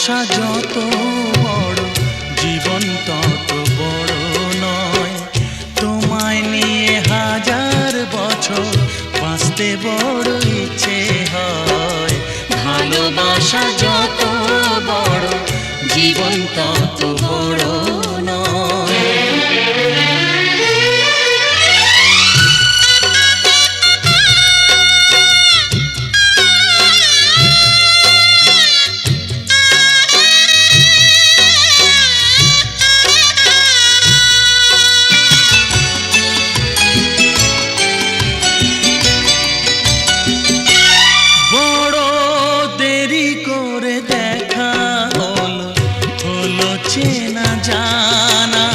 ভালোবাসা যত বড় জীবন তত বড় নয়। তোমায় নিয়ে হাজার বছর বাঁচতে বড় ইচ্ছে হয়। ভালোবাসা যত বড় জীবন তত বড় নয়। চেনা জানা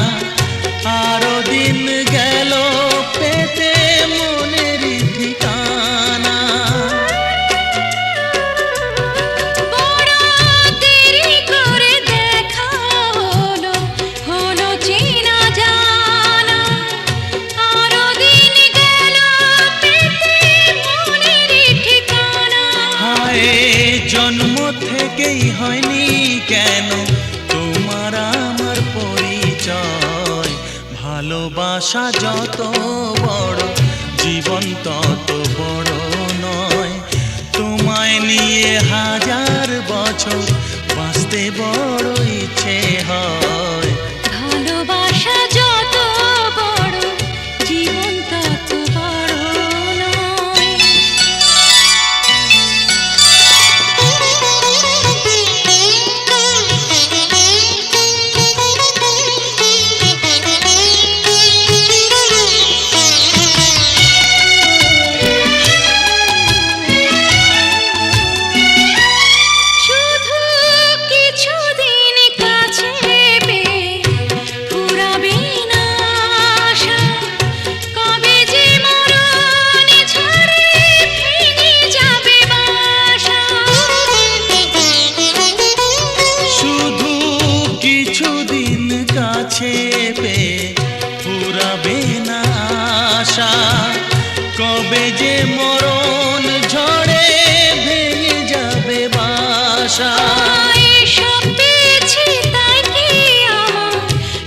আরো দিন গেল পেতে মনের ঠিকানা। বড় দেরি করে দেখা হলো, হলো চেনা জানা আরো দিন গেল পেতে মনের ঠিকানা। হায় জন্ম থেকেই হয়নি কেন তোমার আমার পরিচয়। ভালোবাসা যত বড় জীবন তত বড় নয়। তোমায় নিয়ে হাজার বছর বাঁচতে বড় ইচ্ছে হয়। ভালোবাসা যত বড় জীবন তত বড় নয়। ফুরাবে না আশা কবে যে মরণ ঝড়ে ভেঙে যাবে বাসা। সব পেয়েছি তাই কি আমার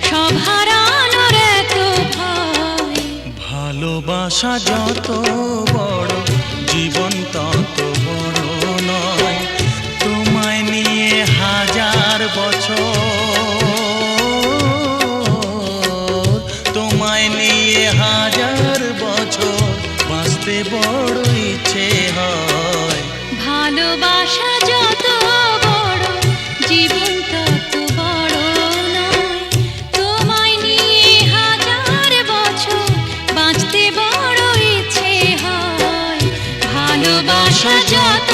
সব হারানোর এত ভয়। ভালোবাসা যত বড় জীবন তত বড় নয়। তোমায় নিয়ে হাজার বছর, তোমায় নিয়ে হাজার বছর বাঁচতে বড় ইচ্ছে হয়। ভালোবাসা যত বড় জীবন তত বড় নয়। তোমায় নিয়ে হাজার বছর বাঁচতে বড় ইচ্ছে হয়। ভালোবাসা যত